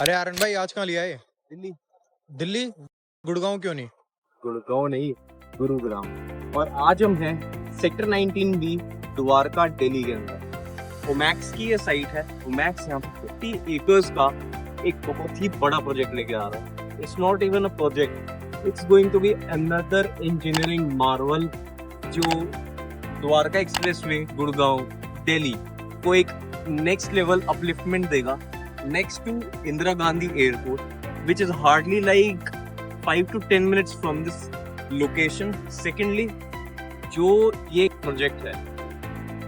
अरे आर्यन भाई आज कहाँ लिया है? दिल्ली। दिल्ली? गुड़गांव क्यों नहीं? गुड़गांव नहीं, गुरुग्राम। और आज हम हैं सेक्टर 19B, द्वारका, दिल्ली के अंदर। ओमैक्स की ये साइट है। ओमैक्स यहाँ पे 50 एकर्स का एक बहुत ही बड़ा प्रोजेक्ट लेके आ रहा है। It's not even a project, it's going to be another engineering marvel जो द्वारका एक्सप्रेसवे गुड़गांव दिल्ली को एक नेक्स्ट लेवल अपलिफ्टमेंट देगा next to Indira Gandhi Airport, which is hardly like 5 to 10 minutes from this location. Secondly, जो ये project है,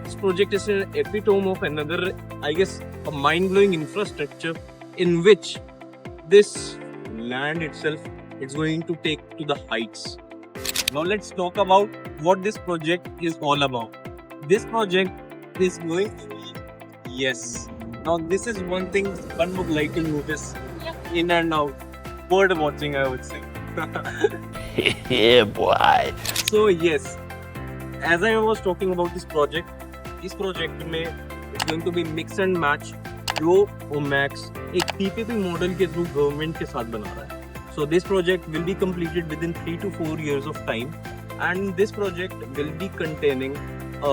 this project is an epitome of another, I guess, a mind-blowing infrastructure in which this land itself is going to take to the heights. Now let's talk about what this project is all about. This project is going to be, yes. Now this is one thing one would like to notice in and out bird watching, I would say. Yeah, boy. So yes, as I was talking about this project में it's going to be mix and match जो Omax एक PPP model के through government के साथ बना रहा है. So this project will be completed within 3 to 4 years of time, and this project will be containing a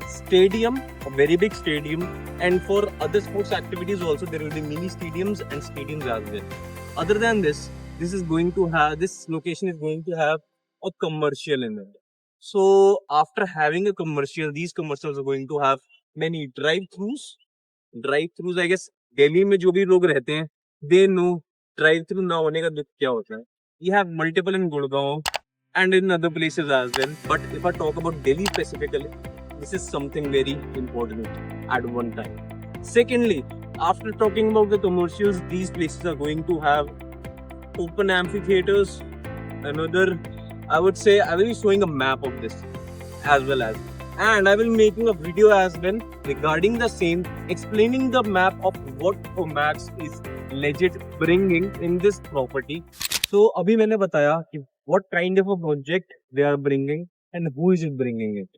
stadium, a very big stadium, and for other sports activities also there will be mini stadiums and stadiums as well. Other than this location is going to have a commercial in it. So after having a commercial, these commercials are going to have many drive-thrus. I guess Delhi में जो भी लोग रहते हैं they know drive-thru ना होने का दुख क्या होता है. We have multiple in Gurgaon and in other places as well. But if I talk about Delhi specifically, this is something very important at one time. Secondly, after talking about the commercials, these places are going to have open amphitheaters. Another, I would say, I will be showing a map of this as well as, and I will be making a video as well regarding the same, explaining the map of what Omax is legit bringing in this property. So, अभी मैंने बताया कि what kind of a project they are bringing and who is it bringing it.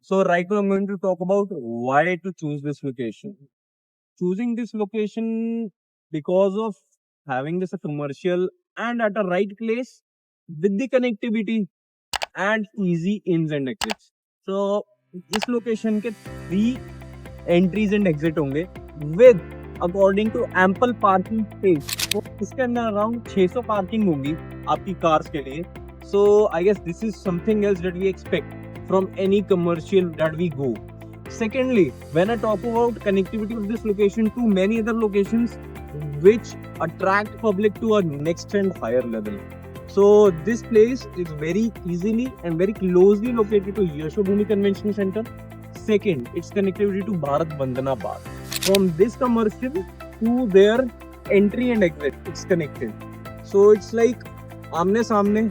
So right now I'm going to talk about why to choose this location. Choosing this location because of having this a commercial and at a right place with the connectivity and easy ins and exits. So इस location के 3 entries and exit होंगे with according to ample parking space. तो इसके अंदर around 600 parking होंगी आपकी cars के लिए. So I guess this is something else that we expect from any commercial that we go. Secondly, when I talk about connectivity of this location to many other locations which attract public to a next and higher level. So this place is very easily and very closely located to Yashobhumi Convention Center. Second, its connectivity to Bharat Bandana Park. From this commercial to their entry and exit, it's connected. So it's like आमने सामने,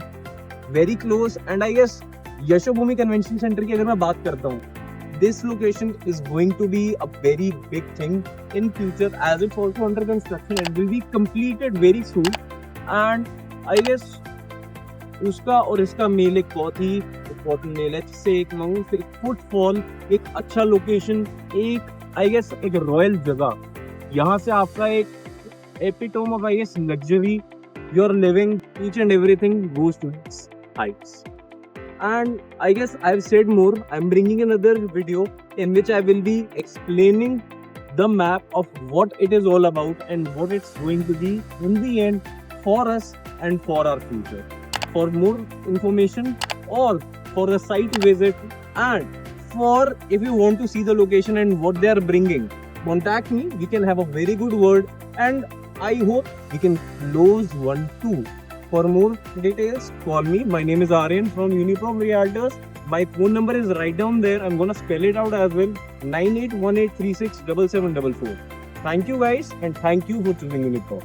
very close, and I guess Yashobhoomi convention centre की अगर मैं बात करता हूँ, this location is going to be a very big thing in future as it's also under construction and will be completed very soon. And I guess उसका और इसका mail एक बहुत ही important मेल है, जिससे एक मांगू फिर फुटफॉल, एक अच्छा लोकेशन, एक I guess एक रॉयल जगह, यहाँ से आपका एक epitome of I guess luxury, you're living, each and everything goes to its heights. And I guess I've said more. I'm bringing another video in which I will be explaining the map of what it is all about and what it's going to be in the end for us and for our future. For more information or for a site visit and for if you want to see the location and what they are bringing, contact me. We can have a very good word and I hope we can close one too. For more details, call me. My name is Aryan from Uniprom Realtors. My phone number is right down there. I'm gonna spell it out as well. 9818367744. Thank you guys and thank you for choosing Uniprom.